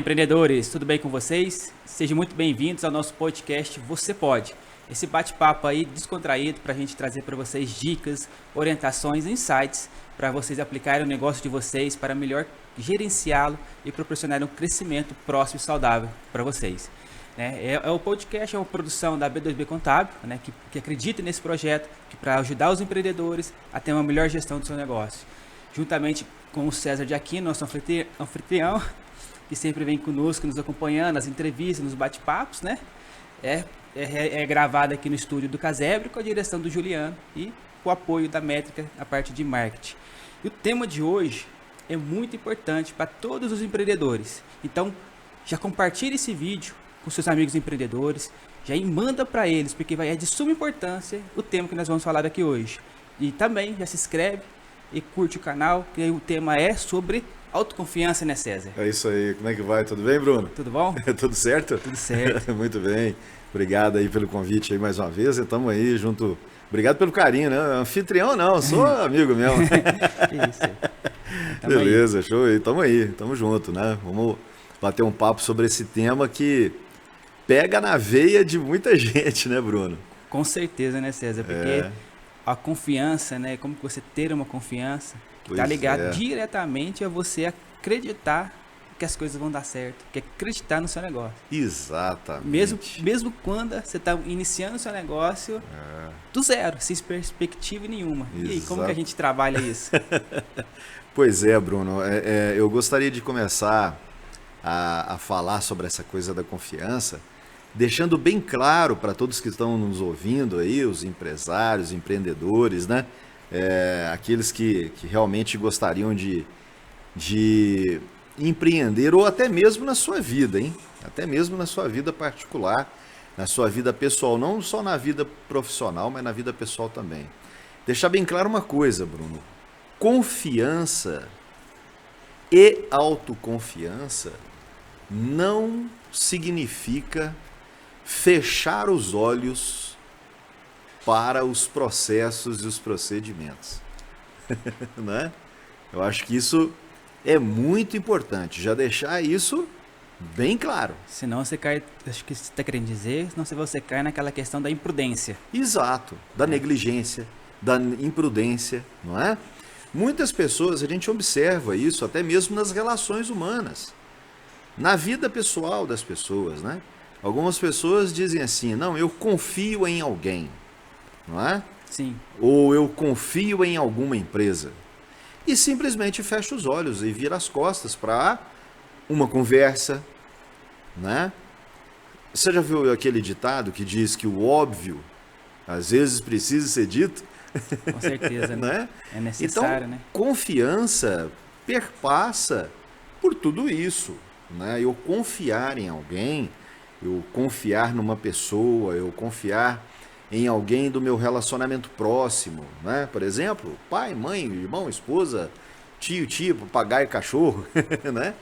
empreendedores, tudo bem com vocês? Sejam muito bem-vindos ao nosso podcast Você Pode. Esse bate-papo aí descontraído para a gente trazer para vocês dicas, orientações, insights para vocês aplicarem o negócio de vocês para melhor gerenciá-lo e proporcionar um crescimento próximo e saudável para vocês. O podcast é uma produção da B2B Contábil, que acredita nesse projeto para ajudar os empreendedores a ter uma melhor gestão do seu negócio. Juntamente com o César de Aquino, nosso anfitrião, que sempre vem conosco, nos acompanhando nas entrevistas, nos bate-papos, né? É gravado aqui no estúdio do Casebre com a direção do Juliano e o apoio da Métrica, a parte de marketing. E o tema de hoje é muito importante para todos os empreendedores. Então, já compartilhe esse vídeo com seus amigos empreendedores, já manda para eles, porque é de suma importância o tema que nós vamos falar aqui hoje. E também já se inscreve e curte o canal, que o tema é sobre autoconfiança, né, César? É isso aí. Como é que vai? Tudo bem, Bruno? Tudo bom? Tudo certo? Tudo certo. Muito bem. Obrigado aí pelo convite aí mais uma vez. Estamos aí junto. Obrigado pelo carinho, né? Anfitrião não, sou amigo mesmo. Isso. Beleza, show aí. Estamos aí, estamos junto, né? Vamos bater um papo sobre esse tema que pega na veia de muita gente, né, Bruno? Com certeza, né, César? Porque a confiança, né? Como que você ter uma confiança que está ligado diretamente a você acreditar que as coisas vão dar certo, que acreditar no seu negócio. Exatamente. Mesmo quando você está iniciando o seu negócio do zero, sem perspectiva nenhuma. E aí, como que a gente trabalha isso? Pois é, Bruno. Eu gostaria de começar a falar sobre essa coisa da confiança, deixando bem claro para todos que estão nos ouvindo aí, os empresários, empreendedores, né? Aqueles que realmente gostariam de empreender, ou até mesmo na sua vida, hein? Até mesmo na sua vida particular, na sua vida pessoal, não só na vida profissional, mas na vida pessoal também. Deixar bem claro uma coisa, Bruno. Confiança e autoconfiança não significa fechar os olhos para os processos e os procedimentos. Né? Eu acho que isso é muito importante, já deixar isso bem claro. Senão você cai, acho que você está querendo dizer, senão você cai naquela questão da imprudência. Exato, da negligência, da imprudência, não é? Muitas pessoas, a gente observa isso até mesmo nas relações humanas, na vida pessoal das pessoas, né? Algumas pessoas dizem assim, não, eu confio em alguém, não é? Sim. Ou eu confio em alguma empresa. E simplesmente fecha os olhos e vira as costas para uma conversa, né? Você já viu aquele ditado que diz que o óbvio às vezes precisa ser dito? Com certeza, né? É necessário, então, né? Confiança perpassa por tudo isso, né? Eu confiar em alguém, eu confiar numa pessoa, eu confiar em alguém do meu relacionamento próximo, né? Por exemplo, pai, mãe, irmão, esposa, tio, tia, papagaio, cachorro, né?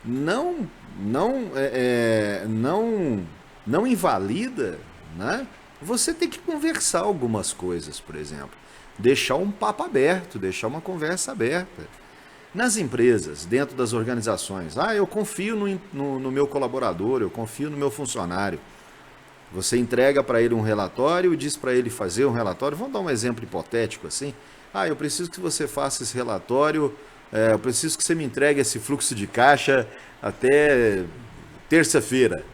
Não invalida, né? Você tem que conversar algumas coisas, por exemplo. Deixar um papo aberto, deixar uma conversa aberta. Nas empresas, dentro das organizações, eu confio no meu colaborador, eu confio no meu funcionário. Você entrega para ele um relatório e diz para ele fazer um relatório. Vamos dar um exemplo hipotético assim. Eu preciso que você faça esse relatório, eu preciso que você me entregue esse fluxo de caixa até terça-feira.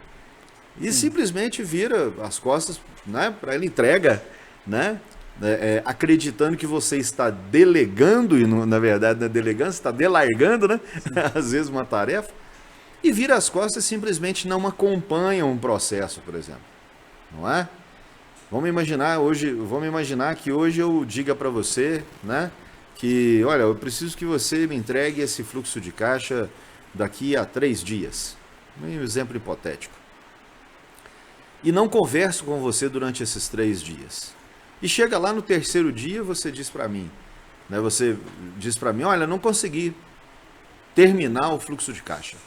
E simplesmente vira as costas, né, para ele, entrega, né, acreditando que você está delegando, e na verdade não é delegando, você está delargando, né, às vezes uma tarefa, e vira as costas e simplesmente não acompanha um processo, por exemplo. Não é? Vamos imaginar que hoje eu diga para você, né, que, olha, eu preciso que você me entregue esse fluxo de caixa daqui a 3 dias. Um exemplo hipotético. E não converso com você durante esses 3 dias. E chega lá no 3º dia, você diz para mim, né, olha, não consegui terminar o fluxo de caixa.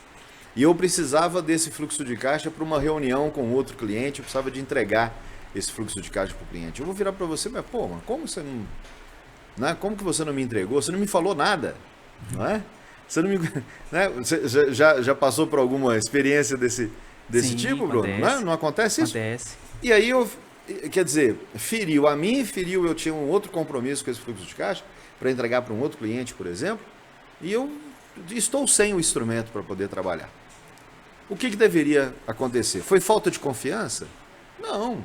E eu precisava desse fluxo de caixa para uma reunião com outro cliente, eu precisava de entregar esse fluxo de caixa para o cliente. Eu vou virar para você, mas como você não, né? Como que você não me entregou? Você não me falou nada, não é? Você não me, né? Você já passou por alguma experiência desse Sim, tipo, Bruno? acontece. Não acontece isso? Acontece. E aí quer dizer, feriu a mim, eu tinha um outro compromisso com esse fluxo de caixa para entregar para um outro cliente, por exemplo, e eu estou sem o instrumento para poder trabalhar. O que deveria acontecer? Foi falta de confiança? Não.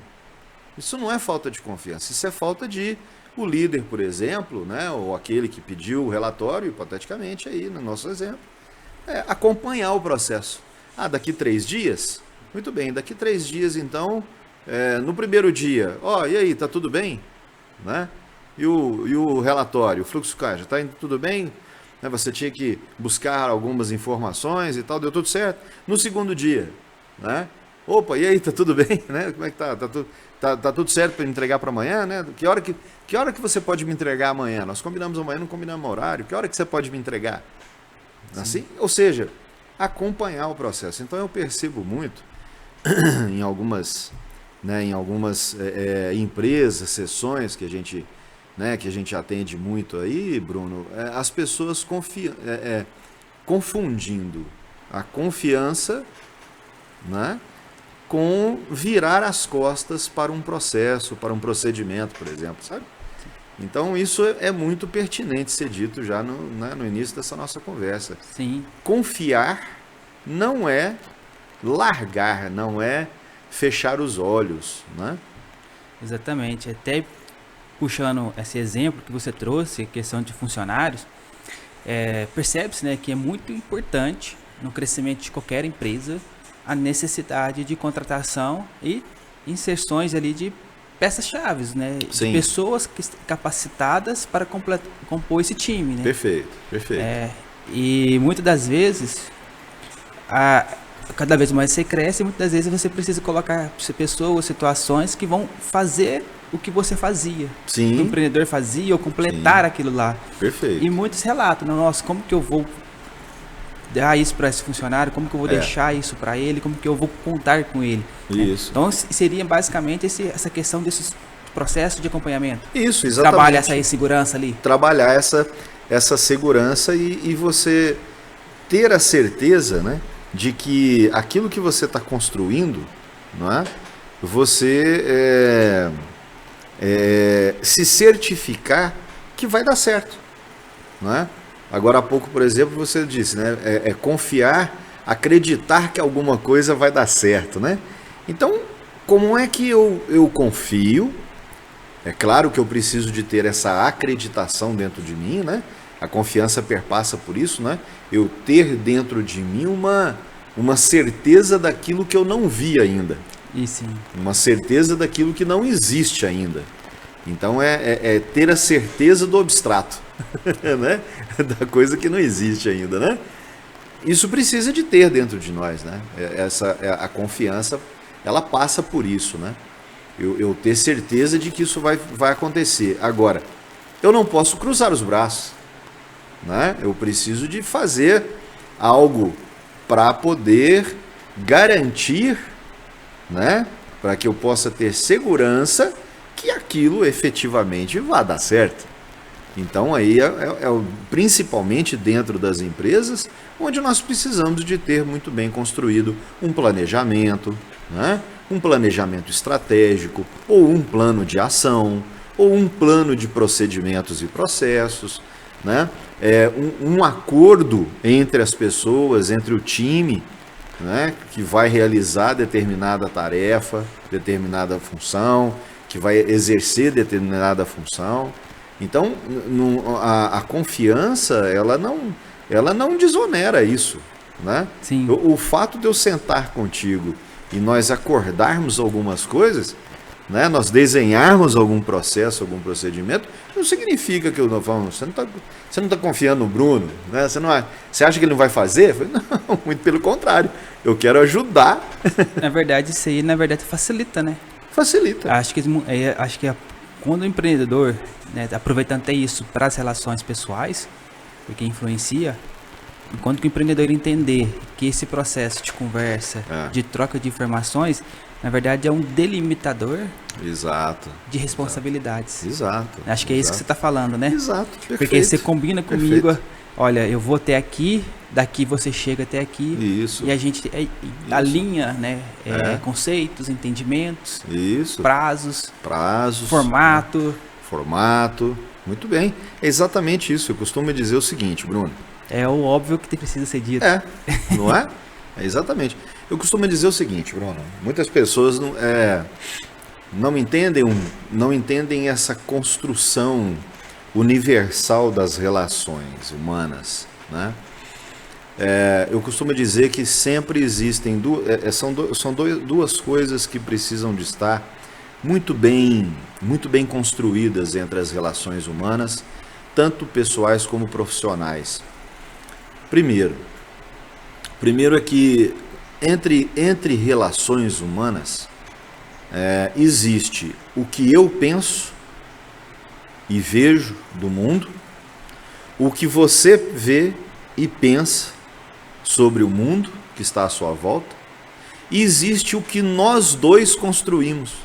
Isso não é falta de confiança, isso é falta de o líder, por exemplo, né, ou aquele que pediu o relatório, hipoteticamente, aí no nosso exemplo, acompanhar o processo. Daqui 3 dias? Muito bem, daqui 3 dias, então, no primeiro dia, e aí, tá tudo bem? Né? E o relatório, o fluxo caixa, tá indo tudo bem? Né, você tinha que buscar algumas informações e tal, deu tudo certo? No segundo dia, né? Opa, e aí, tá tudo bem? Né? Como é que tá? Tá tudo certo para entregar para amanhã, né? Que hora que você pode me entregar amanhã? Nós combinamos amanhã, não combinamos horário. Que hora que você pode me entregar? Assim? Ou seja, acompanhar o processo. Então eu percebo muito em algumas empresas, sessões que a gente atende muito aí, Bruno, as pessoas confundindo a confiança, né, com virar as costas para um processo, para um procedimento, por exemplo, sabe? Então isso é muito pertinente ser dito já no início dessa nossa conversa. Sim. Confiar não é largar, não é fechar os olhos, né? Exatamente. Até puxando esse exemplo que você trouxe, questão de funcionários, percebe-se, né, que é muito importante no crescimento de qualquer empresa a necessidade de contratação e inserções ali de peças-chave, né? Sim. De pessoas capacitadas para compor esse time, né? Perfeito. E muitas das vezes, cada vez mais você cresce, e muitas das vezes você precisa colocar pessoas, situações que vão fazer o que você fazia. Sim. O que o empreendedor fazia, ou completar aquilo lá. Perfeito. E muitos relatam, nossa, como que eu vou dar isso para esse funcionário, como que eu vou deixar isso para ele, como que eu vou contar com ele. Isso. Então seria basicamente essa questão desses processos de acompanhamento. Isso, exatamente. Trabalhar essa segurança ali. Trabalhar essa segurança e você ter a certeza, né, de que aquilo que você está construindo, não é, você se certificar que vai dar certo, não é? Agora há pouco, por exemplo, você disse, né? Confiar, acreditar que alguma coisa vai dar certo, né? Então, como é que eu confio? É claro que eu preciso de ter essa acreditação dentro de mim, né? A confiança perpassa por isso, né? Eu ter dentro de mim uma certeza daquilo que eu não vi ainda. E sim. Uma certeza daquilo que não existe ainda. Então ter a certeza do abstrato, né? Da coisa que não existe ainda, né? Isso precisa de ter dentro de nós, né? A confiança, ela passa por isso, né? Eu ter certeza de que isso vai acontecer. Agora, eu não posso cruzar os braços, né? Eu preciso de fazer algo para poder garantir, né? Para que eu possa ter segurança que aquilo efetivamente vai dar certo. Então aí principalmente dentro das empresas, onde nós precisamos de ter muito bem construído um planejamento, né? Um planejamento estratégico, ou um plano de ação, ou um plano de procedimentos e processos, né? Um acordo entre as pessoas, entre o time, né? Que vai realizar determinada tarefa, determinada função, que vai exercer determinada função. Então, a confiança, ela não desonera isso, né? Sim. O fato de eu sentar contigo e nós acordarmos algumas coisas, né? Nós desenharmos algum processo, algum procedimento, não significa que eu não falo, você não está confiando no Bruno, né? Você acha que ele não vai fazer? Eu falei, não, muito pelo contrário, eu quero ajudar. Na verdade, isso aí, facilita, né? Facilita. Acho que quando o empreendedor, né, aproveitando até isso para as relações pessoais, porque influencia, enquanto que o empreendedor entender que esse processo de conversa, de troca de informações, na verdade é um delimitador. Exato. De responsabilidades. Exato. Acho que é isso que você está falando, né? Exato. Perfeito. Porque você combina comigo olha, eu vou até aqui, daqui você chega até aqui. Isso. E a gente alinha, né, conceitos, entendimentos, Isso. Prazos. Formato. Muito bem. É exatamente isso. Eu costumo dizer o seguinte, Bruno. É o óbvio que precisa ser dito. Não é? É exatamente. Eu costumo dizer o seguinte, Bruno. Muitas pessoas não entendem essa construção universal das relações humanas, né? Eu costumo dizer que sempre existem duas coisas que precisam de estar muito bem construídas entre as relações humanas, tanto pessoais como profissionais. Primeiro é que entre relações humanas existe o que eu penso e vejo do mundo, o que você vê e pensa sobre o mundo que está à sua volta, e existe o que nós dois construímos.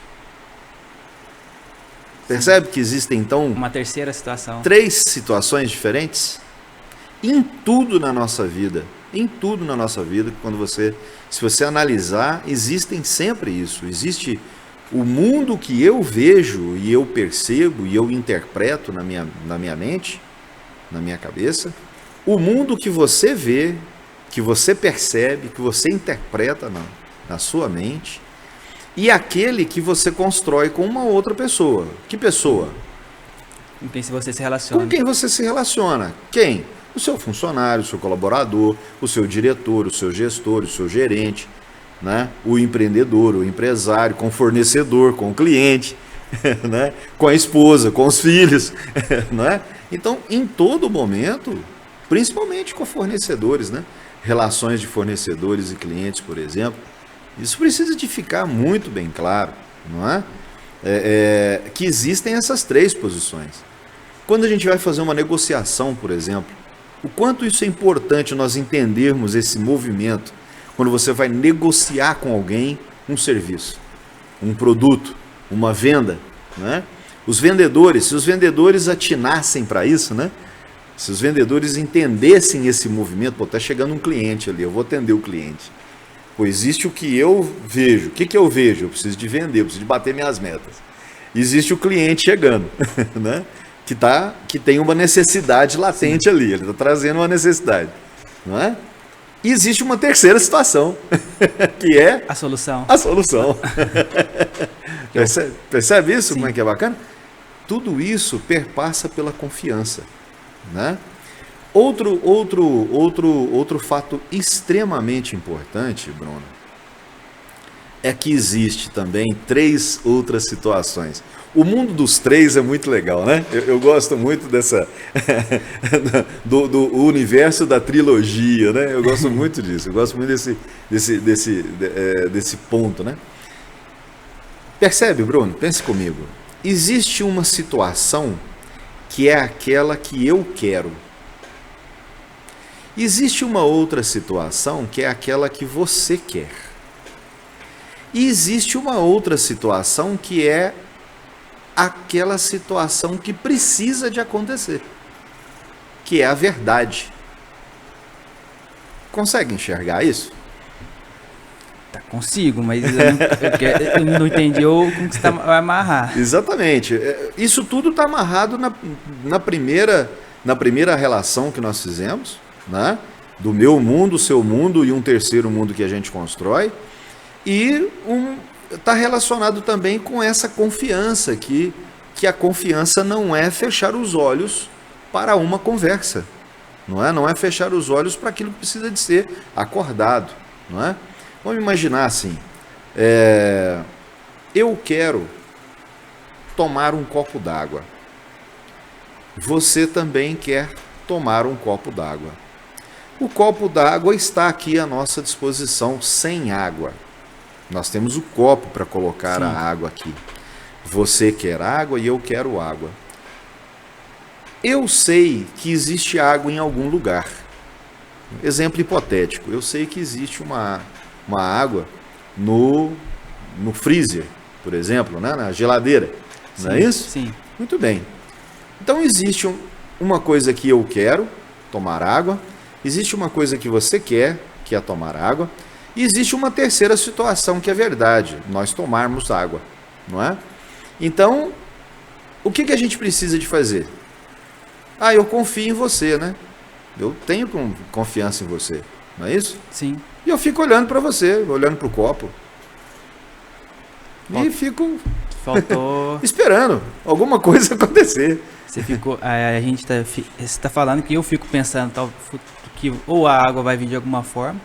Percebe que existem, então, uma terceira situação. 3 situações diferentes em tudo na nossa vida. Se você analisar, existem sempre isso. Existe o mundo que eu vejo e eu percebo e eu interpreto na minha mente, na minha cabeça. O mundo que você vê, que você percebe, que você interpreta na sua mente. E aquele que você constrói com uma outra pessoa. Que pessoa? Com quem você se relaciona. Com quem você se relaciona. Quem? O seu funcionário, o seu colaborador, o seu diretor, o seu gestor, o seu gerente, né? O empreendedor, o empresário, com o fornecedor, com o cliente, né? Com a esposa, com os filhos. Né? Então, em todo momento, principalmente com fornecedores, né? Relações de fornecedores e clientes, por exemplo, isso precisa de ficar muito bem claro, não é? Que existem essas 3 posições. Quando a gente vai fazer uma negociação, por exemplo, o quanto isso é importante nós entendermos esse movimento quando você vai negociar com alguém um serviço, um produto, uma venda, né? Se os vendedores atinassem para isso, né? Se os vendedores entendessem esse movimento, está chegando um cliente ali, eu vou atender o cliente. Pois existe o que eu vejo. O que eu vejo? Eu preciso de vender, eu preciso de bater minhas metas. Existe o cliente chegando, né? Que tem uma necessidade latente ali, ele está trazendo uma necessidade. Não é? E existe uma terceira situação, que é a solução. Percebe isso? Sim. Como é que é bacana? Tudo isso perpassa pela confiança, né? Outro fato extremamente importante, Bruno, é que existe também 3 outras situações. O mundo dos 3 é muito legal, né? Eu gosto muito do universo da trilogia, né? Eu gosto muito disso, eu gosto muito desse ponto, né? Percebe, Bruno? Pense comigo. Existe uma situação que é aquela que eu quero. Existe uma outra situação que é aquela que você quer. E existe uma outra situação que é aquela situação que precisa de acontecer, que é a verdade. Consegue enxergar isso? Consigo, mas eu não entendi como que você vai amarrar. Exatamente. Isso tudo está amarrado na primeira relação que nós fizemos, né? Do meu mundo, seu mundo e um terceiro mundo que a gente constrói. E está relacionado também com essa confiança, que a confiança não é fechar os olhos para uma conversa. Não é fechar os olhos para aquilo que precisa de ser acordado. Não é? Vamos imaginar assim, eu quero tomar um copo d'água. Você também quer tomar um copo d'água. O copo d'água está aqui à nossa disposição sem água. Nós temos o copo para colocar a água aqui. Você quer água e eu quero água. Eu sei que existe água em algum lugar. Exemplo hipotético. Eu sei que existe uma água no freezer, por exemplo, né? Na geladeira. Não é isso? Sim. Muito bem. Então existe uma coisa que eu quero tomar água, existe uma coisa que você quer, que é tomar água, e existe uma terceira situação que é verdade, nós tomarmos água, não é? Então, o que a gente precisa de fazer? Eu confio em você, né? Eu tenho confiança em você, não é isso? Sim. E eu fico olhando para você, olhando para o copo. E fico esperando alguma coisa acontecer. Você ficou, você está falando que eu fico pensando que ou a água vai vir de alguma forma,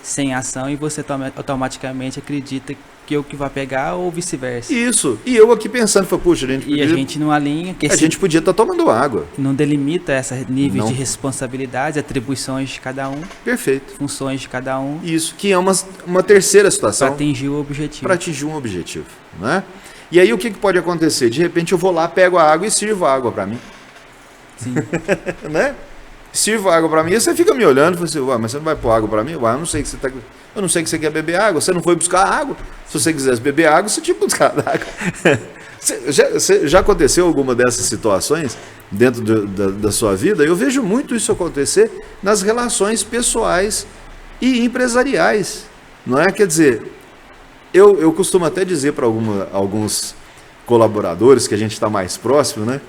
sem ação, e você automaticamente acredita que eu que vai pegar ou vice-versa. Isso. E eu aqui pensando, puxa, a gente não alinha, a gente podia estar tomando água. Não delimita esses níveis de responsabilidade, atribuições de cada um. Perfeito. Funções de cada um. Isso, que é uma terceira situação. Para atingir o objetivo. Para atingir um objetivo, né? E aí o que pode acontecer? De repente eu vou lá, pego a água e sirvo a água para mim. Sim. Né? Sirvo a água para mim, e você fica me olhando e fala assim, mas você não vai pôr água para mim? Eu não sei que você quer beber água, você não foi buscar água. Se você quisesse beber água, você tinha que buscar água. Já aconteceu alguma dessas situações dentro da sua vida? Eu vejo muito isso acontecer nas relações pessoais e empresariais, não é? Quer dizer, eu costumo até dizer para alguns colaboradores que a gente está mais próximo, né?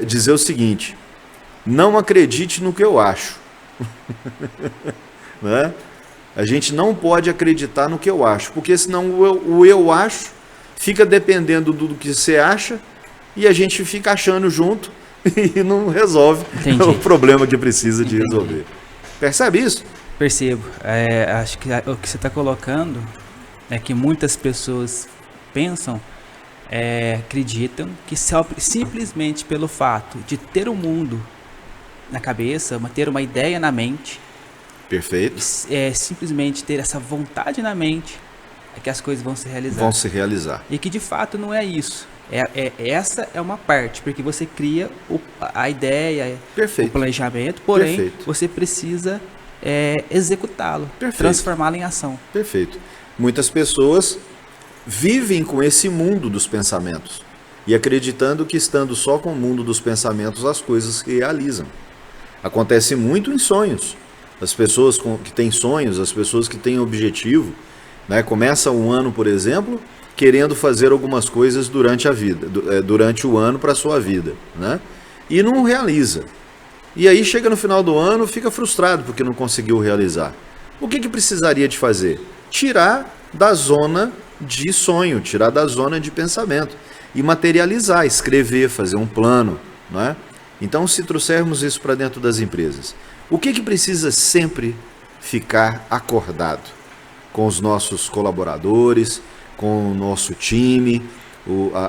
Dizer o seguinte: não acredite no que eu acho. Né? A gente não pode acreditar no que eu acho, porque senão o eu acho fica dependendo do que você acha e a gente fica achando junto e não resolve o problema que precisa de resolver. Percebe isso? Percebo. Acho que o que você está colocando é que muitas pessoas pensam, acreditam que simplesmente pelo fato de ter o mundo na cabeça, ter uma ideia na mente, perfeito, simplesmente ter essa vontade na mente, é que as coisas vão se realizar. Vão se realizar. E que de fato não é isso. Essa é uma parte, porque você cria a ideia, perfeito, o planejamento, porém perfeito, você precisa executá-lo, transformá-lo em ação. Perfeito. Muitas pessoas vivem com esse mundo dos pensamentos e acreditando que estando só com o mundo dos pensamentos as coisas se realizam. Acontece muito em sonhos. As pessoas que têm sonhos, as pessoas que têm objetivo, né, começa um ano, por exemplo, querendo fazer algumas coisas durante a vida, durante o ano para a sua vida, né, e não realiza. E aí chega no final do ano, fica frustrado porque não conseguiu realizar. O que precisaria de fazer? Tirar da zona de sonho, tirar da zona de pensamento e materializar, escrever, fazer um plano, não é? Então, se trouxermos isso para dentro das empresas, o que precisa sempre ficar acordado com os nossos colaboradores, com o nosso time,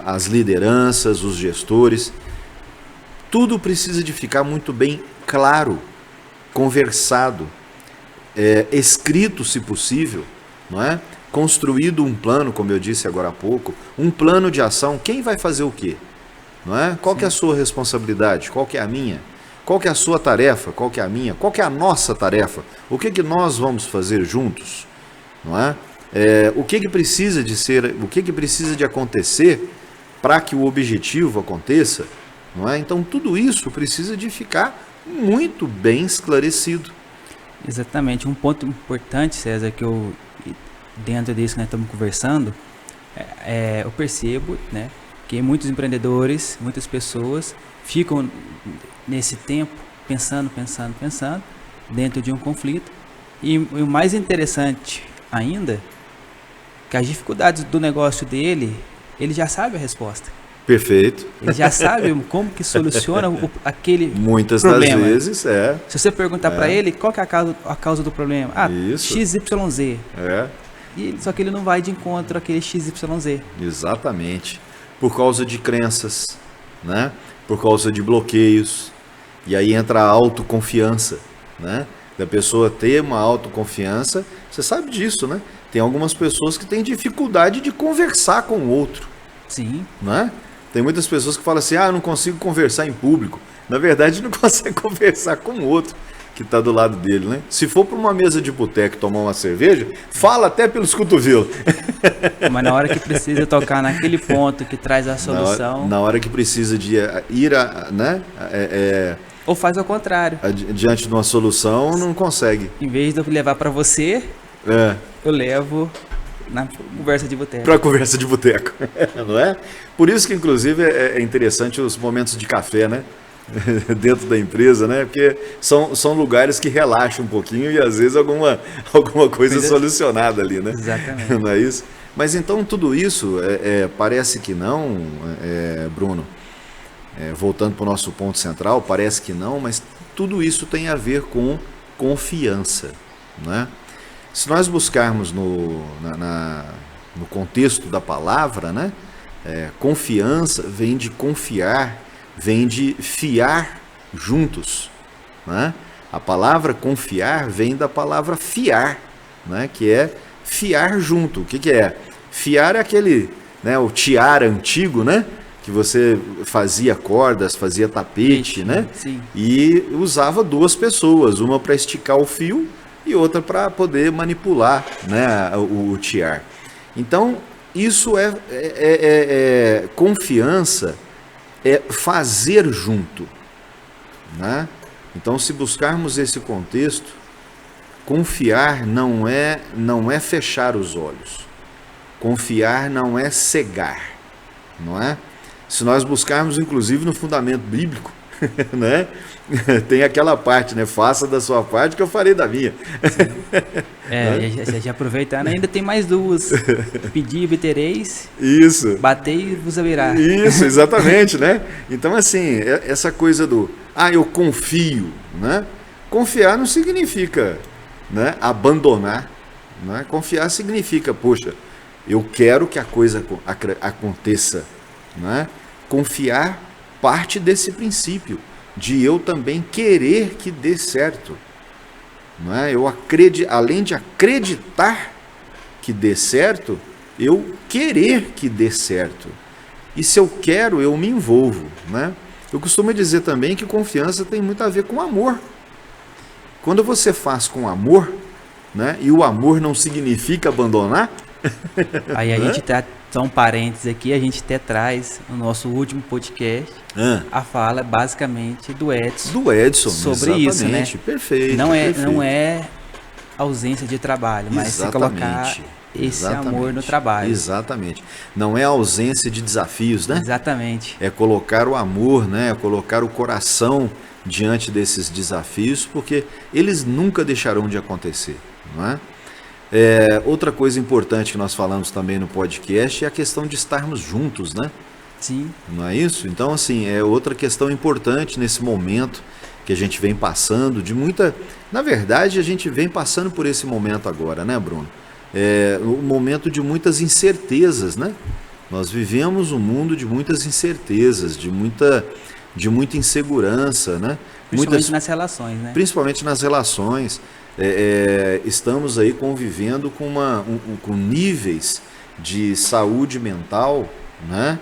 as lideranças, os gestores? Tudo precisa de ficar muito bem claro, conversado, escrito, se possível, não é? Construído um plano, como eu disse agora há pouco, um plano de ação. Quem vai fazer o quê? Não é? Qual que é a sua responsabilidade? Qual que é a minha? Qual que é a sua tarefa? Qual que é a minha? Qual que é a nossa tarefa? O que nós vamos fazer juntos? Não é? O que precisa de ser, o que precisa de acontecer para que o objetivo aconteça? Não é? Então tudo isso precisa de ficar muito bem esclarecido. Exatamente. Um ponto importante, César, que eu, dentro disso que nós estamos conversando, eu percebo, né, que muitos empreendedores, muitas pessoas ficam nesse tempo pensando dentro de um conflito. E o mais interessante ainda, que as dificuldades do negócio dele, ele já sabe a resposta. Perfeito. Ele já sabe como que soluciona aquele muitas problema. Das vezes, Se você perguntar para ele qual que é a causa do problema, XYZ. Só que ele não vai de encontro àquele XYZ. Exatamente. Por causa de crenças, né? Por causa de bloqueios. E aí entra a autoconfiança, né? Da pessoa ter uma autoconfiança. Você sabe disso, né? Tem algumas pessoas que têm dificuldade de conversar com o outro. Sim. Né? Tem muitas pessoas que falam assim, eu não consigo conversar em público. Na verdade, não consegue conversar com o outro que está do lado dele, né? Se for para uma mesa de boteco tomar uma cerveja, fala até pelos cotovelos. Mas na hora que precisa tocar naquele ponto que traz a solução... Na hora que precisa de ir Ou faz ao contrário. Diante de uma solução, não consegue. Em vez de eu levar para você, eu levo na conversa de boteco. Para conversa de boteco, não é? Por isso que, inclusive, é interessante os momentos de café, né? Dentro da empresa, né? Porque são lugares que relaxam um pouquinho e, às vezes, alguma coisa solucionada ali, né? Exatamente. Não é isso? Mas, então, tudo isso, parece que não, Bruno, voltando para o nosso ponto central, parece que não, mas tudo isso tem a ver com confiança, né? Se nós buscarmos no contexto da palavra, né? Confiança vem de confiar, vem de fiar juntos, né? A palavra confiar vem da palavra fiar, né? Que é fiar junto. O que é? Fiar é aquele, né? O tiar antigo, né? Que você fazia cordas, fazia tapete, né? Sim. E usava duas pessoas, uma para esticar o fio e outra para poder manipular, né, o tiar. Então, isso confiança, é fazer junto, né? Então, se buscarmos esse contexto, confiar não é fechar os olhos. Confiar não é cegar, não é? Se nós buscarmos, inclusive, no fundamento bíblico, né? Tem aquela parte, né? Faça da sua parte que eu farei da minha. Já aproveitando, ainda tem mais duas. Pedir e obtereis. Isso. Batei e vos haverá. Isso, exatamente, né? Então, assim, essa coisa do, eu confio, né? Confiar não significa, né, abandonar, né? Confiar significa, poxa, eu quero que a coisa aconteça, né? Confiar parte desse princípio de eu também querer que dê certo, não é? Além de acreditar que dê certo, eu querer que dê certo. E se eu quero, eu me envolvo, né? Eu costumo dizer também que confiança tem muito a ver com amor. Quando você faz com amor, né? E o amor não significa abandonar. Aí a gente tá, só um parênteses aqui, a gente até traz no nosso último podcast a fala basicamente do Edson sobre isso, né? Perfeito. Não é ausência de trabalho, mas se colocar esse amor no trabalho. Exatamente. Não é ausência de desafios, né? Exatamente. É colocar o amor, né? É colocar o coração diante desses desafios, porque eles nunca deixarão de acontecer, não é? Outra coisa importante que nós falamos também no podcast é a questão de estarmos juntos, né? Sim. Não é isso? Então, assim, é outra questão importante nesse momento que a gente vem passando, Na verdade, a gente vem passando por esse momento agora, né, Bruno? Um momento de muitas incertezas, né? Nós vivemos um mundo de muitas incertezas, de muita insegurança, né? Principalmente nas relações, né? Principalmente nas relações. Estamos aí convivendo com níveis de saúde mental, né?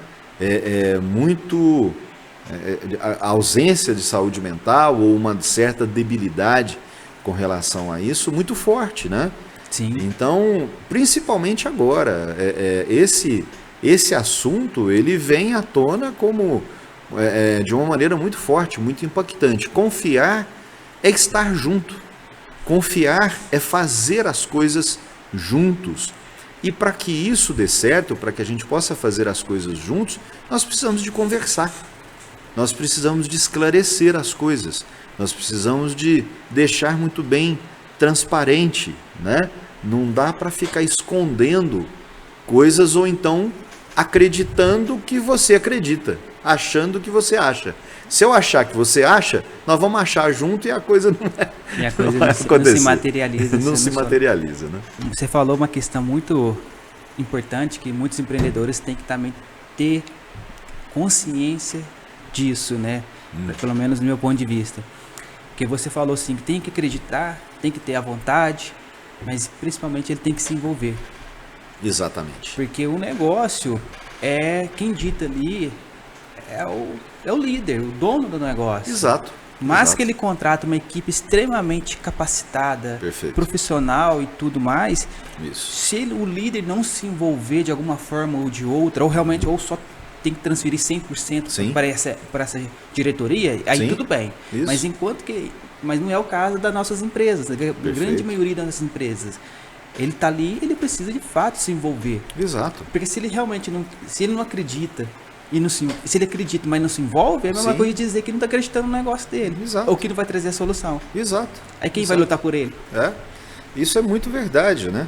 A ausência de saúde mental ou uma certa debilidade com relação a isso muito forte, né? Sim. Então, principalmente agora, esse assunto ele vem à tona como de uma maneira muito forte, muito impactante. Confiar é estar junto. Confiar é fazer as coisas juntos. E para que isso dê certo, para que a gente possa fazer as coisas juntos, nós precisamos de conversar. Nós precisamos de esclarecer as coisas. Nós precisamos de deixar muito bem transparente, né? Não dá para ficar escondendo coisas ou então acreditando que você acredita, achando que você acha. Se eu achar que você acha, nós vamos achar junto e a coisa não se materializa. Não se materializa, né? Você falou uma questão muito importante que muitos empreendedores têm que também ter consciência disso, né? Pelo menos no meu ponto de vista. Porque você falou assim, que tem que acreditar, tem que ter a vontade, mas principalmente ele tem que se envolver. Exatamente. Porque o negócio quem dita ali é o líder, o dono do negócio. Exato. Mas que ele contrata uma equipe extremamente capacitada, profissional e tudo mais, isso. Se o líder não se envolver de alguma forma ou de outra, ou realmente ou só tem que transferir 100% Sim. para essa diretoria, aí Sim. tudo bem. Isso. Mas não é o caso das nossas empresas, a grande maioria das nossas empresas. Ele está ali, ele precisa de fato se envolver. Exato. Porque se ele realmente não acredita, se ele acredita, mas não se envolve, é a mesma Sim. coisa de dizer que não está acreditando no negócio dele. Exato. Ou que não vai trazer a solução. Exato. Aí quem Exato. vai lutar por ele? Isso é muito verdade, né?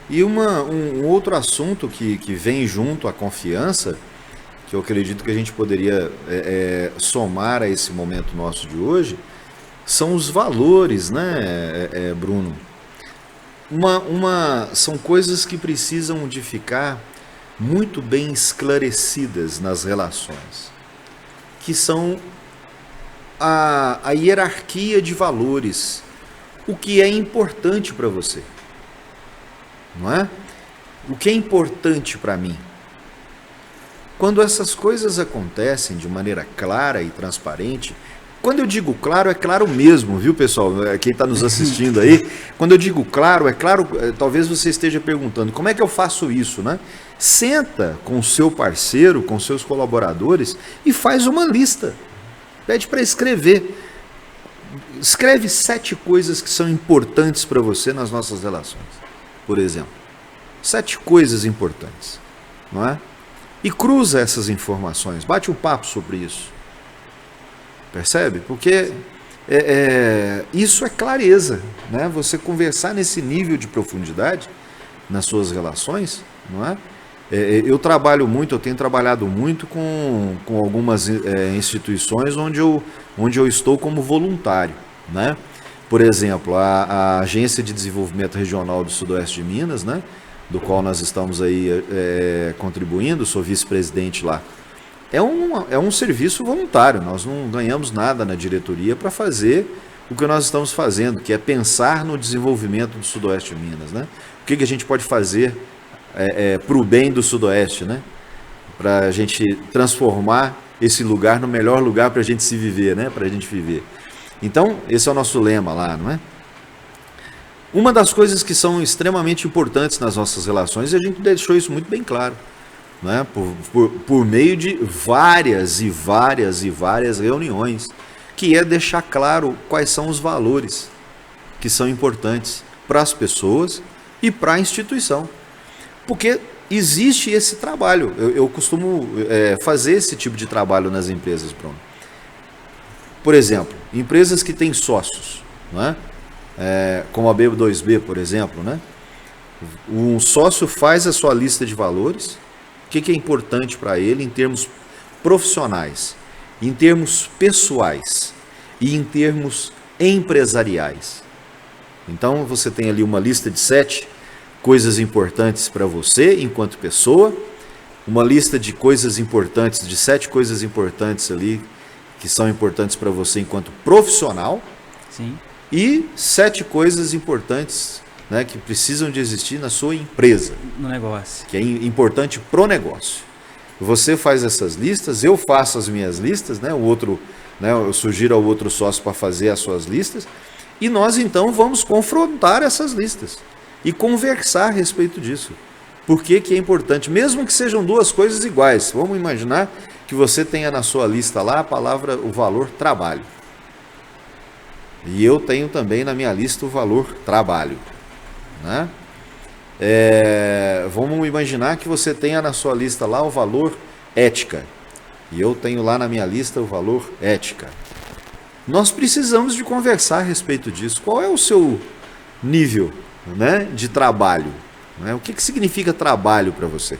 E um outro assunto que vem junto à confiança, que eu acredito que a gente poderia somar a esse momento nosso de hoje, são os valores, né, Bruno? São coisas que precisam de ficar muito bem esclarecidas nas relações, que são a hierarquia de valores, o que é importante para você, não é? O que é importante para mim? Quando essas coisas acontecem de maneira clara e transparente, quando eu digo claro, é claro mesmo, viu, pessoal? Quem está nos assistindo aí, quando eu digo claro, talvez você esteja perguntando, como é que eu faço isso, né? Senta com o seu parceiro, com seus colaboradores e faz uma lista. Pede para escrever. Escreve 7 coisas que são importantes para você nas nossas relações, por exemplo. 7 coisas importantes, não é? E cruza essas informações, bate um papo sobre isso. Percebe? Porque isso é clareza, né? Você conversar nesse nível de profundidade nas suas relações, não é? Eu tenho trabalhado muito com algumas instituições onde eu estou como voluntário, né? Por exemplo, a Agência de Desenvolvimento Regional do Sudoeste de Minas, né? Do qual nós estamos aí contribuindo, sou vice-presidente lá. É um serviço voluntário, nós não ganhamos nada na diretoria para fazer o que nós estamos fazendo, que é pensar no desenvolvimento do Sudoeste de Minas, né? O que a gente pode fazer para o bem do Sudoeste, né? Para a gente transformar esse lugar no melhor lugar para a gente se viver, né? Para a gente viver. Então, esse é o nosso lema lá, não é? Uma das coisas que são extremamente importantes nas nossas relações, e a gente deixou isso muito bem claro, né? Por meio de várias reuniões, que é deixar claro quais são os valores que são importantes para as pessoas e para a instituição. Porque existe esse trabalho, eu costumo fazer esse tipo de trabalho nas empresas, Bruno. Por exemplo, empresas que têm sócios, não é? Como a B2B, por exemplo, né? Um sócio faz a sua lista de valores, o que é importante para ele em termos profissionais, em termos pessoais e em termos empresariais. Então você tem ali uma lista de 7 coisas importantes para você enquanto pessoa, uma lista de coisas importantes, de 7 coisas importantes ali que são importantes para você enquanto profissional. Sim. E 7 coisas importantes, né, que precisam de existir na sua empresa. No negócio. Que é importante pro negócio. Você faz essas listas, eu faço as minhas listas, né, eu sugiro ao outro sócio para fazer as suas listas, e nós então vamos confrontar essas listas e conversar a respeito disso. Por que é importante? Mesmo que sejam 2 coisas iguais. Vamos imaginar que você tenha na sua lista lá o valor trabalho. E eu tenho também na minha lista o valor trabalho, né? Vamos imaginar que você tenha na sua lista lá o valor ética. E eu tenho lá na minha lista o valor ética. Nós precisamos de conversar a respeito disso. Qual é o seu nível, né, de trabalho? Né? O que significa trabalho para você?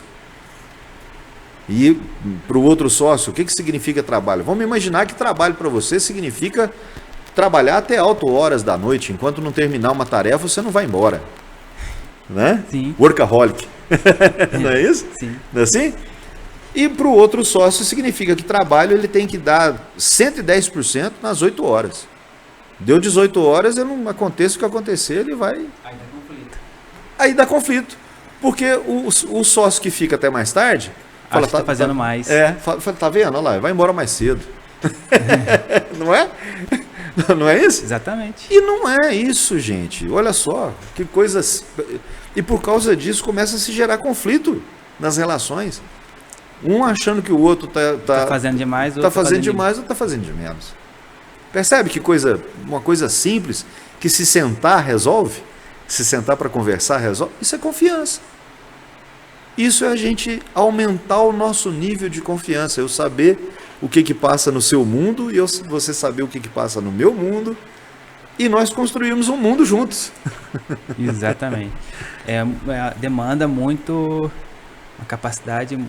E para o outro sócio, o que significa trabalho? Vamos imaginar que trabalho para você significa trabalhar até altas horas da noite. Enquanto não terminar uma tarefa, você não vai embora. Né? Sim. Workaholic. Não é isso? Sim. Não é assim? E para o outro sócio significa que trabalho ele tem que dar 110% nas 8 horas. Deu 18 horas, não aconteça o que acontecer, ele vai... Aí dá conflito. Porque o sócio que fica até mais tarde... Fala, tá fazendo mais. Tá vendo? Olha lá, vai embora mais cedo. Não é? Não é isso? Exatamente. E não é isso, gente. Olha só, que coisas... E por causa disso começa a se gerar conflito nas relações. Um achando que o outro Tá fazendo demais, ou tá fazendo demais ou tá fazendo de menos. Percebe que uma coisa simples, que se sentar resolve? Se sentar para conversar resolve? Isso é confiança. Isso é a gente aumentar o nosso nível de confiança. Eu saber o que passa no seu mundo e você saber o que passa no meu mundo. E nós construímos um mundo juntos. Exatamente. Demanda muito, uma capacidade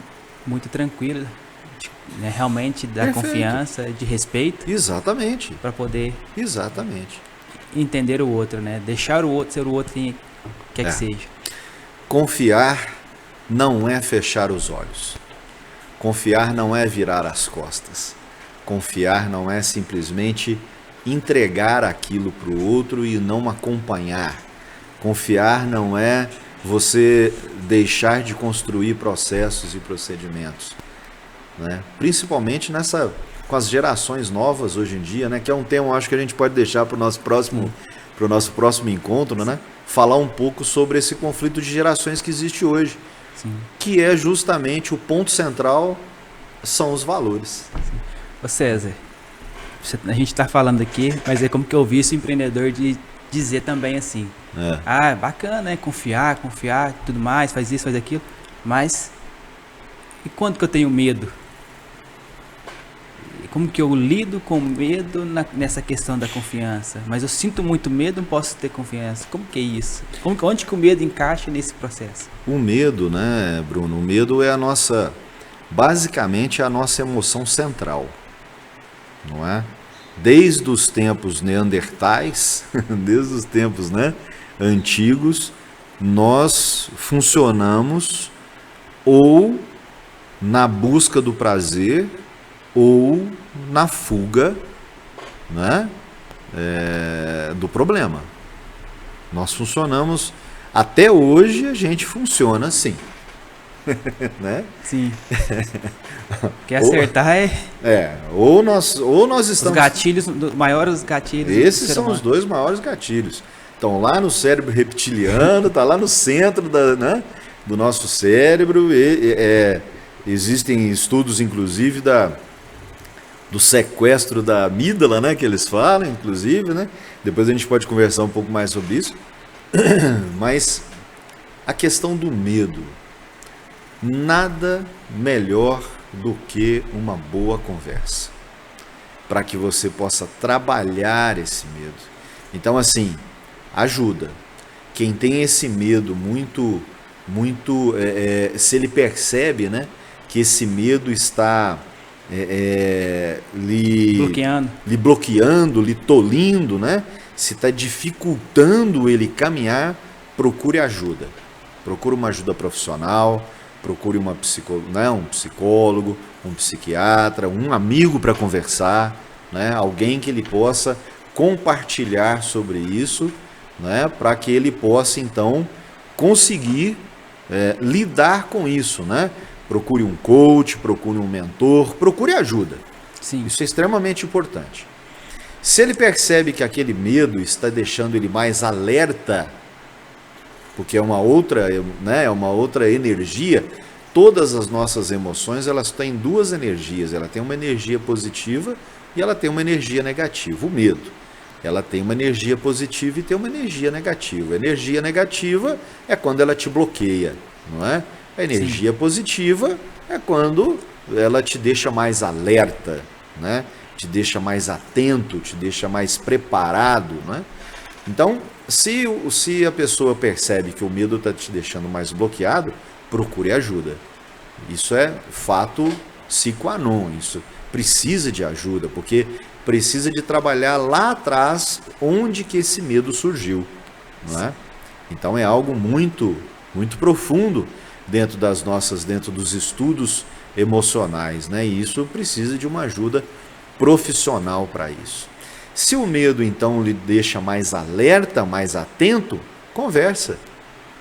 muito tranquila, né, realmente da Perfeito. Confiança, de respeito. Exatamente. Para poder Exatamente. entender o outro, né? Deixar o outro ser o outro quem quer que seja. Confiar não é fechar os olhos. Confiar não é virar as costas. Confiar não é simplesmente entregar aquilo para o outro e não acompanhar. Confiar não é você deixar de construir processos e procedimentos, né? Principalmente com as gerações novas hoje em dia, né? Que é um tema, eu acho que a gente pode deixar para o nosso próximo encontro, né? Falar um pouco sobre esse conflito de gerações que existe hoje. Sim. Que é justamente o ponto central, são os valores. Ô César, a gente está falando aqui, mas é como que eu vi esse empreendedor de dizer também assim, bacana, né? Confiar, tudo mais, faz isso, faz aquilo, mas e quando que eu tenho medo? Como que eu lido com medo nessa questão da confiança? Mas eu sinto muito medo, não posso ter confiança. Como que é isso? Onde que o medo encaixa nesse processo? O medo, né, Bruno? O medo é basicamente a nossa emoção central, não é? Desde os tempos neandertais, desde os tempos, né, antigos, nós funcionamos ou na busca do prazer ou na fuga, né, do problema. Nós funcionamos, até hoje a gente funciona assim. Né? Sim. Quer acertar ou nós estamos... Os gatilhos, maiores gatilhos. Esses são os dois maiores gatilhos. Estão lá no cérebro reptiliano, está lá no centro do nosso cérebro. Existem estudos, inclusive, do sequestro da amígdala, né, que eles falam, inclusive, né? Depois a gente pode conversar um pouco mais sobre isso. Mas a questão do medo, nada melhor do que uma boa conversa, para que você possa trabalhar esse medo. Então, assim, ajuda. Quem tem esse medo se ele percebe, né, que esse medo está lhe bloqueando, lhe tolhindo, né? Se está dificultando ele caminhar, procure ajuda. Procure uma ajuda profissional, procure um psicólogo, um psiquiatra, um amigo para conversar, né? Alguém que ele possa compartilhar sobre isso, né? Para que ele possa, então, conseguir lidar com isso, né? Procure um coach, procure um mentor, procure ajuda. Sim. Isso é extremamente importante. Se ele percebe que aquele medo está deixando ele mais alerta, porque é uma outra energia, todas as nossas emoções, elas têm duas energias, ela tem uma energia positiva e ela tem uma energia negativa. O medo, ela tem uma energia positiva e tem uma energia negativa. A energia negativa é quando ela te bloqueia, não é? A energia positiva é quando ela te deixa mais alerta, né? Te deixa mais atento, te deixa mais preparado, né? Então, se a pessoa percebe que o medo está te deixando mais bloqueado, procure ajuda. Isso é fato sine qua non, isso precisa de ajuda, porque precisa de trabalhar lá atrás onde que esse medo surgiu, não é? Então é algo muito, muito profundo dentro dos estudos emocionais, né? E isso precisa de uma ajuda profissional para isso. Se o medo, então, lhe deixa mais alerta, mais atento, conversa,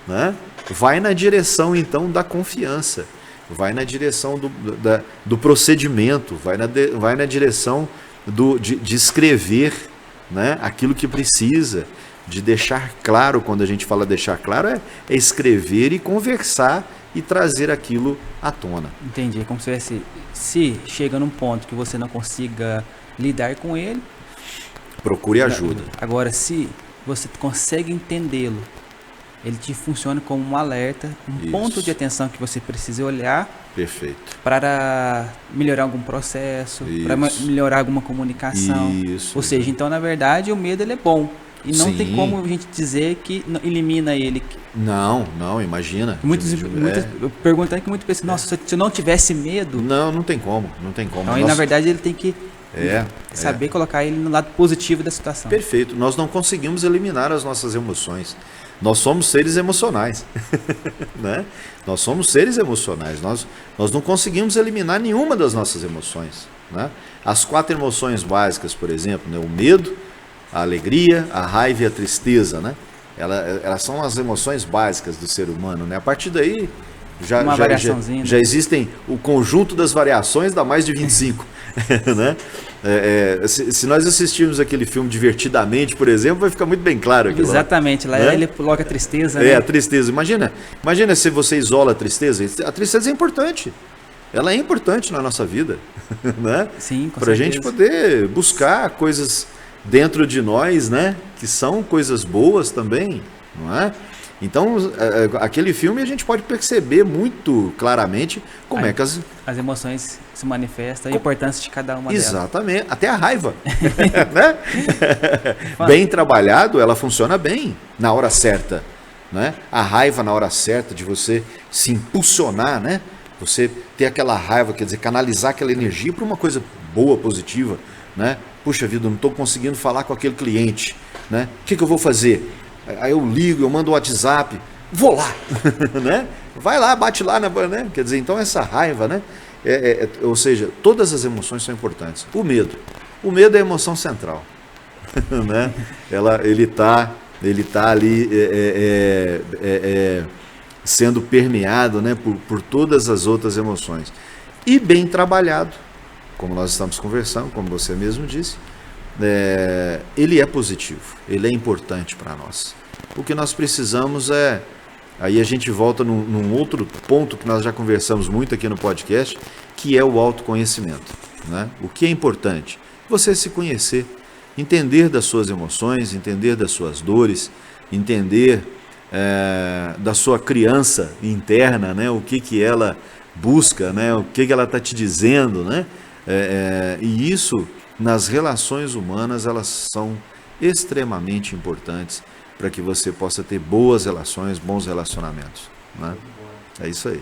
né? Vai na direção, então, da confiança, vai na direção do procedimento, vai na direção de escrever, né? Aquilo que precisa, de deixar claro. Quando a gente fala deixar claro, é escrever e conversar e trazer aquilo à tona. Entendi. É como se chega num ponto que você não consiga lidar com ele, Procure ajuda. Agora, se você consegue entendê-lo, ele te funciona como um alerta, um ponto de atenção que você precisa olhar. Perfeito. Para melhorar algum processo, para melhorar alguma comunicação. Isso. Ou seja, então, na verdade, o medo ele é bom. E não Sim. tem como a gente dizer que elimina ele. Não, imagina. Muitas perguntam que muitos pensam, nossa, se eu não tivesse medo... Não tem como. Então, aí, na verdade, ele tem que saber colocar ele no lado positivo da situação. Perfeito. Nós não conseguimos eliminar as nossas emoções. Nós somos seres emocionais. Né? Nós somos seres emocionais. Nós não conseguimos eliminar nenhuma das nossas emoções. Né? As 4 emoções básicas, por exemplo, né? O medo, a alegria, a raiva e a tristeza, né? Elas são as emoções básicas do ser humano, né? A partir daí já existem o conjunto das variações, dá mais de 25. Né? Se nós assistirmos aquele filme Divertidamente, por exemplo, vai ficar muito bem claro aquilo. Exatamente, lá ele coloca a tristeza. A tristeza. Imagina se você isola a tristeza. A tristeza é importante. Ela é importante na nossa vida. Né? Sim, com certeza. Para a gente poder buscar coisas dentro de nós, né, que são coisas boas também, não é? Então, aquele filme a gente pode perceber muito claramente como é que as emoções se manifestam, a importância de cada uma delas. Exatamente, até a raiva. Né? Bem trabalhado, ela funciona bem na hora certa. Né? A raiva na hora certa, de você se impulsionar, né? Você ter aquela raiva, quer dizer, canalizar aquela energia para uma coisa boa, positiva. Né? Puxa vida, eu não estou conseguindo falar com aquele cliente. Né? O que eu vou fazer? Aí eu ligo, eu mando um WhatsApp, vou lá. Né? Vai lá, bate lá. Né? Quer dizer, então essa raiva, né? Ou seja, todas as emoções são importantes. O medo é a emoção central. Né? Ele tá ali sendo permeado, né, por todas as outras emoções. E bem trabalhado, como nós estamos conversando, como você mesmo disse, ele é positivo, ele é importante para nós. O que nós precisamos aí a gente volta num outro ponto que nós já conversamos muito aqui no podcast, que é o autoconhecimento. Né? O que é importante? Você se conhecer, entender das suas emoções, entender das suas dores, entender da sua criança interna, né? O que ela busca, né? O que ela está te dizendo, né? E isso, nas relações humanas, elas são extremamente importantes para que você possa ter boas relações, bons relacionamentos. Né? É isso aí.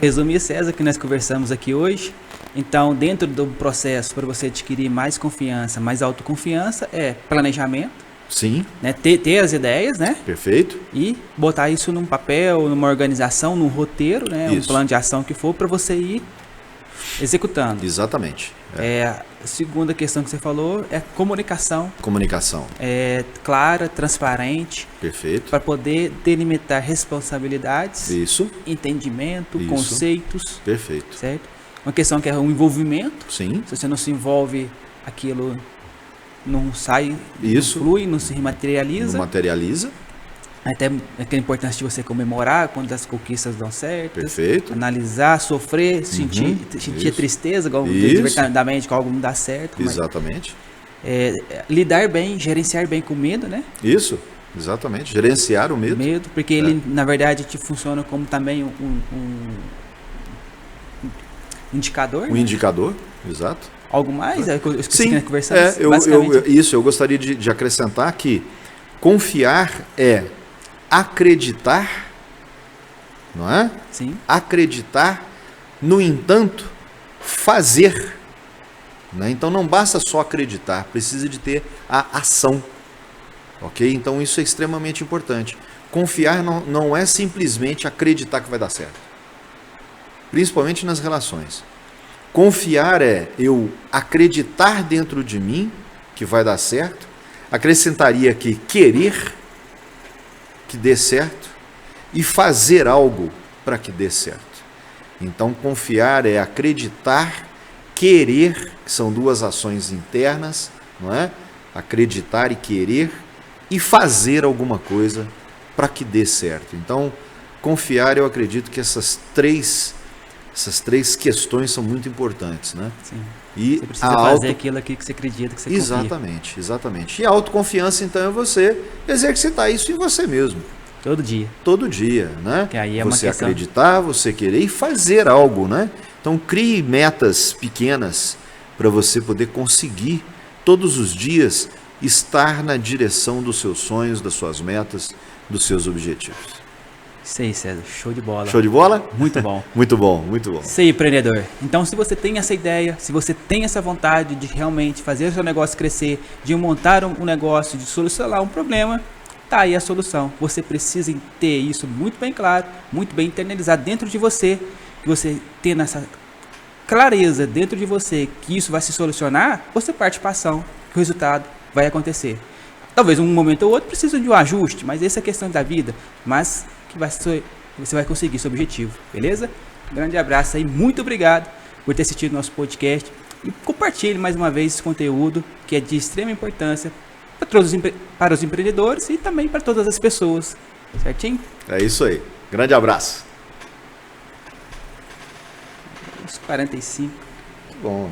Resumir, César, que nós conversamos aqui hoje. Então, dentro do processo para você adquirir mais confiança, mais autoconfiança, é planejamento. Sim. Né? Ter as ideias, né? Perfeito. E botar isso num papel, numa organização, num roteiro, né? Um plano de ação que for para você ir executando. Exatamente. A segunda questão que você falou é comunicação. Comunicação. Clara, transparente. Perfeito. Para poder delimitar responsabilidades. Isso. Entendimento, conceitos. Perfeito. Certo? Uma questão que é o envolvimento. Sim. Se você não se envolve, aquilo não sai, isso. Não flui, não se materializa. Não materializa. Até aquela importância de você comemorar quando as conquistas dão certo. Perfeito. Analisar, sofrer, sentir tristeza, verdadeiramente, que algo não dá certo. Exatamente. Lidar bem, gerenciar bem com o medo, né? Isso, exatamente. Gerenciar o medo. Porque ele, na verdade, te funciona como também um indicador. Um indicador, exato. Algo mais? Eu esqueci. Sim, que conversamos, basicamente. Eu gostaria de acrescentar que confiar é acreditar, não é? Sim. Acreditar, no entanto, fazer. Né? Então não basta só acreditar, precisa de ter a ação. Ok? Então isso é extremamente importante. Confiar não é simplesmente acreditar que vai dar certo. Principalmente nas relações. Confiar é eu acreditar dentro de mim que vai dar certo. Acrescentaria aqui querer que dê certo e fazer algo para que dê certo. Então, confiar é acreditar, querer, que são duas ações internas, não é? Acreditar e querer e fazer alguma coisa para que dê certo. Então, Confiar, eu acredito que essas três questões são muito importantes, né? Sim. E Você precisa fazer aquilo aqui que você acredita, que você Exatamente, confia. Exatamente. E a autoconfiança, então, é você exercitar isso em você mesmo. Todo dia. Todo dia, né? Que aí é você uma questão... acreditar, você querer e fazer algo, né? Então, crie metas pequenas para você poder conseguir todos os dias estar na direção dos seus sonhos, das suas metas, dos seus objetivos. Isso aí, César. Show de bola. Show de bola? Muito bom. Muito bom, muito bom. Isso aí, empreendedor. Então, se você tem essa ideia, se você tem essa vontade de realmente fazer o seu negócio crescer, de montar um negócio, de solucionar um problema, tá aí a solução. Você precisa ter isso muito bem claro, muito bem internalizado dentro de você, que você tendo essa clareza dentro de você que isso vai se solucionar, você parte para ação, que o resultado vai acontecer. Talvez um momento ou outro precisa de um ajuste, mas essa é a questão da vida, mas que você vai conseguir seu objetivo, beleza? Um grande abraço aí, muito obrigado por ter assistido nosso podcast e compartilhe mais uma vez esse conteúdo que é de extrema importância para os empreendedores e também para todas as pessoas, certinho? É isso aí, grande abraço. Uns 45. Que bom.